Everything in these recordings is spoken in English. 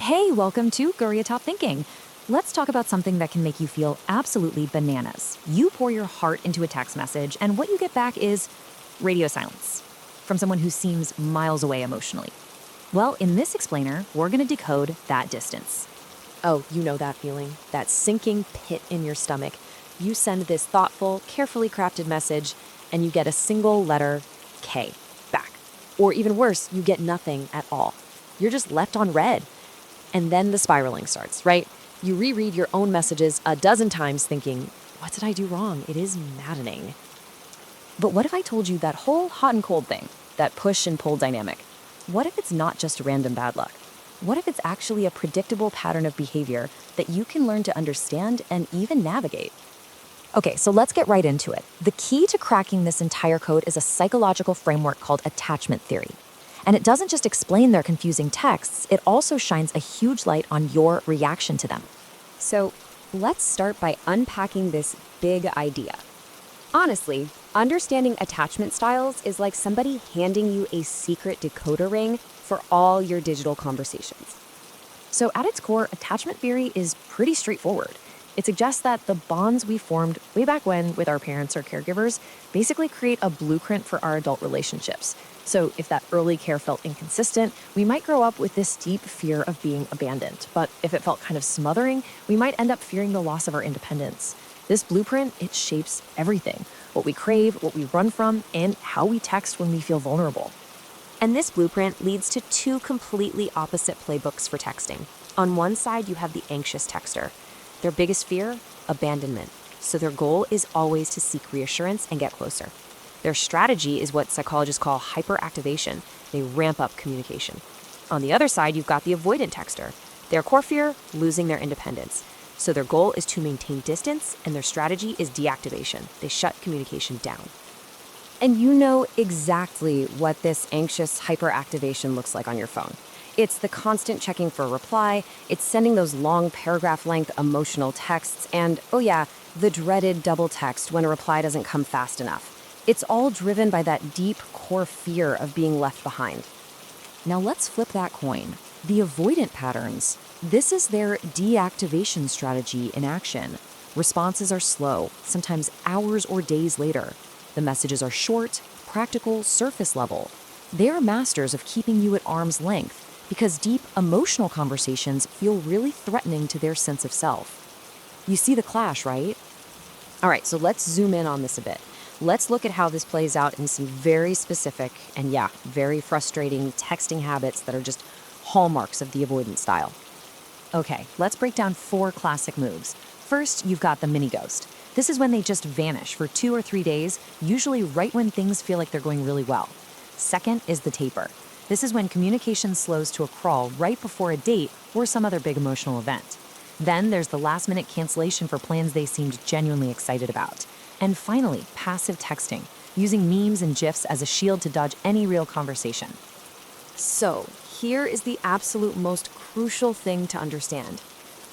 Hey, welcome to Guria Top Thinking. Let's talk about something that can make you feel absolutely bananas. You pour your heart into a text message, and what you get back is radio silence from someone who seems miles away emotionally. Well, in this explainer, we're going to decode that distance. Oh, you know that feeling, that sinking pit in your stomach. You send this thoughtful, carefully crafted message, and you get a single letter K back. Or even worse, you get nothing at all. You're just left on red. And then the spiraling starts, right? You reread your own messages a dozen times thinking, what did I do wrong? It is maddening. But what if I told you that whole hot and cold thing, that push and pull dynamic? What if it's not just random bad luck? What if it's actually a predictable pattern of behavior that you can learn to understand and even navigate? Okay, so let's get right into it. The key to cracking this entire code is a psychological framework called attachment theory. And it doesn't just explain their confusing texts, it also shines a huge light on your reaction to them. So let's start by unpacking this big idea. Honestly, understanding attachment styles is like somebody handing you a secret decoder ring for all your digital conversations. So at its core, attachment theory is pretty straightforward. It suggests that the bonds we formed way back when with our parents or caregivers basically create a blueprint for our adult relationships. So if that early care felt inconsistent, we might grow up with this deep fear of being abandoned. But if it felt kind of smothering, we might end up fearing the loss of our independence. This blueprint, it shapes everything: what we crave, what we run from, and how we text when we feel vulnerable. And this blueprint leads to two completely opposite playbooks for texting. On one side, you have the anxious texter. Their biggest fear? Abandonment. So their goal is always to seek reassurance and get closer. Their strategy is what psychologists call hyperactivation. They ramp up communication. On the other side, you've got the avoidant texter. Their core fear? Losing their independence. So their goal is to maintain distance, and their strategy is deactivation. They shut communication down. And you know exactly what this anxious hyperactivation looks like on your phone. It's the constant checking for a reply, it's sending those long paragraph-length emotional texts, and, oh yeah, the dreaded double text when a reply doesn't come fast enough. It's all driven by that deep core fear of being left behind. Now let's flip that coin. The avoidant patterns. This is their deactivation strategy in action. Responses are slow, sometimes hours or days later. The messages are short, practical, surface level. They are masters of keeping you at arm's length because deep emotional conversations feel really threatening to their sense of self. You see the clash, right? All right, so let's zoom in on this a bit. Let's look at how this plays out in some very specific and, yeah, very frustrating texting habits that are just hallmarks of the avoidant style. Okay, let's break down 4 classic moves. First, you've got the mini ghost. This is when they just vanish for 2 or 3 days, usually right when things feel like they're going really well. Second is the taper. This is when communication slows to a crawl right before a date or some other big emotional event. Then there's the last-minute cancellation for plans they seemed genuinely excited about. And finally, passive texting, using memes and GIFs as a shield to dodge any real conversation. So, here is the absolute most crucial thing to understand.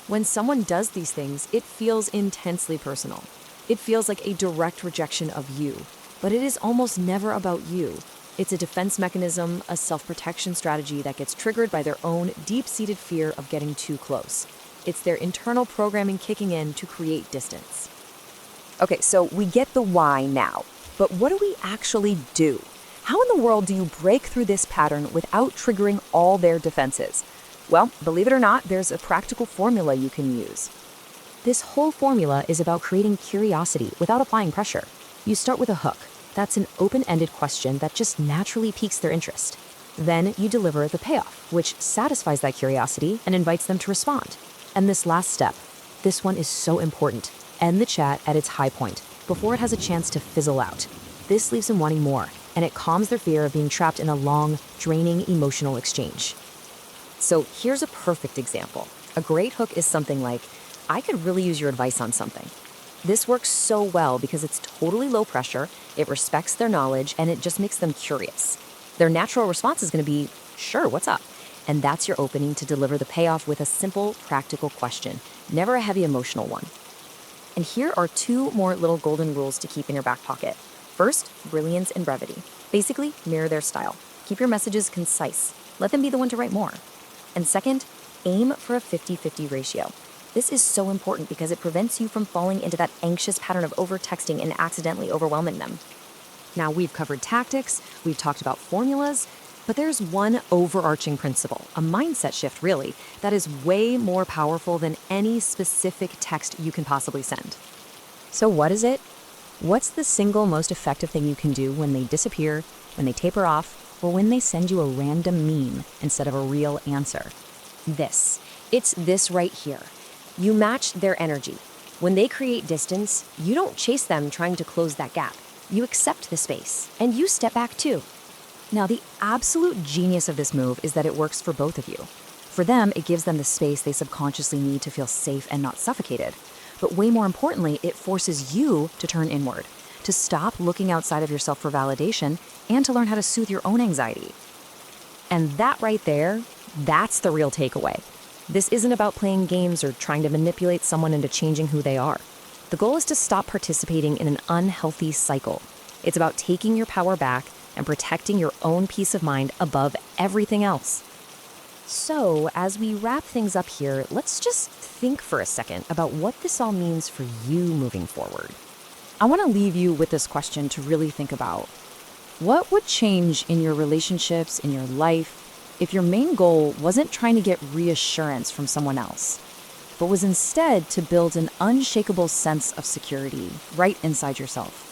When someone does these things, it feels intensely personal. It feels like a direct rejection of you, but it is almost never about you. It's a defense mechanism, a self-protection strategy that gets triggered by their own deep-seated fear of getting too close. It's their internal programming kicking in to create distance. Okay, so we get the why now, but what do we actually do? How in the world do you break through this pattern without triggering all their defenses? Well, believe it or not, there's a practical formula you can use. This whole formula is about creating curiosity without applying pressure. You start with a hook. That's an open-ended question that just naturally piques their interest. Then you deliver the payoff, which satisfies that curiosity and invites them to respond. And this last step, this one is so important. End the chat at its high point, before it has a chance to fizzle out. This leaves them wanting more, and it calms their fear of being trapped in a long, draining emotional exchange. So here's a perfect example. A great hook is something like, I could really use your advice on something. This works so well because it's totally low pressure, it respects their knowledge, and it just makes them curious. Their natural response is going to be, sure, what's up? And that's your opening to deliver the payoff with a simple, practical question, never a heavy emotional one. And here are 2 more little golden rules to keep in your back pocket. First, brilliance and brevity. Basically, mirror their style. Keep your messages concise. Let them be the one to write more. And second, aim for a 50-50 ratio. This is so important because it prevents you from falling into that anxious pattern of over-texting and accidentally overwhelming them. Now, we've covered tactics, we've talked about formulas, but there's one overarching principle, a mindset shift really, that is way more powerful than any specific text you can possibly send. So what is it? What's the single most effective thing you can do when they disappear, when they taper off, or when they send you a random meme instead of a real answer? This. It's this right here. You match their energy. When they create distance, you don't chase them trying to close that gap. You accept the space, and you step back too. Now, the absolute genius of this move is that it works for both of you. For them, it gives them the space they subconsciously need to feel safe and not suffocated. But way more importantly, it forces you to turn inward, to stop looking outside of yourself for validation, and to learn how to soothe your own anxiety. And that right there, that's the real takeaway. This isn't about playing games or trying to manipulate someone into changing who they are. The goal is to stop participating in an unhealthy cycle. It's about taking your power back and protecting your own peace of mind above everything else. So, as we wrap things up here, let's just think for a second about what this all means for you moving forward. I want to leave you with this question to really think about. What would change in your relationships, in your life, if your main goal wasn't trying to get reassurance from someone else, but was instead to build an unshakable sense of security right inside yourself?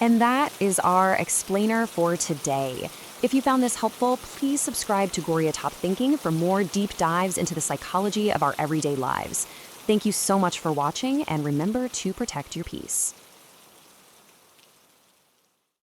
And that is our explainer for today. If you found this helpful, please subscribe to Goria Top Thinking for more deep dives into the psychology of our everyday lives. Thank you so much for watching, and remember to protect your peace.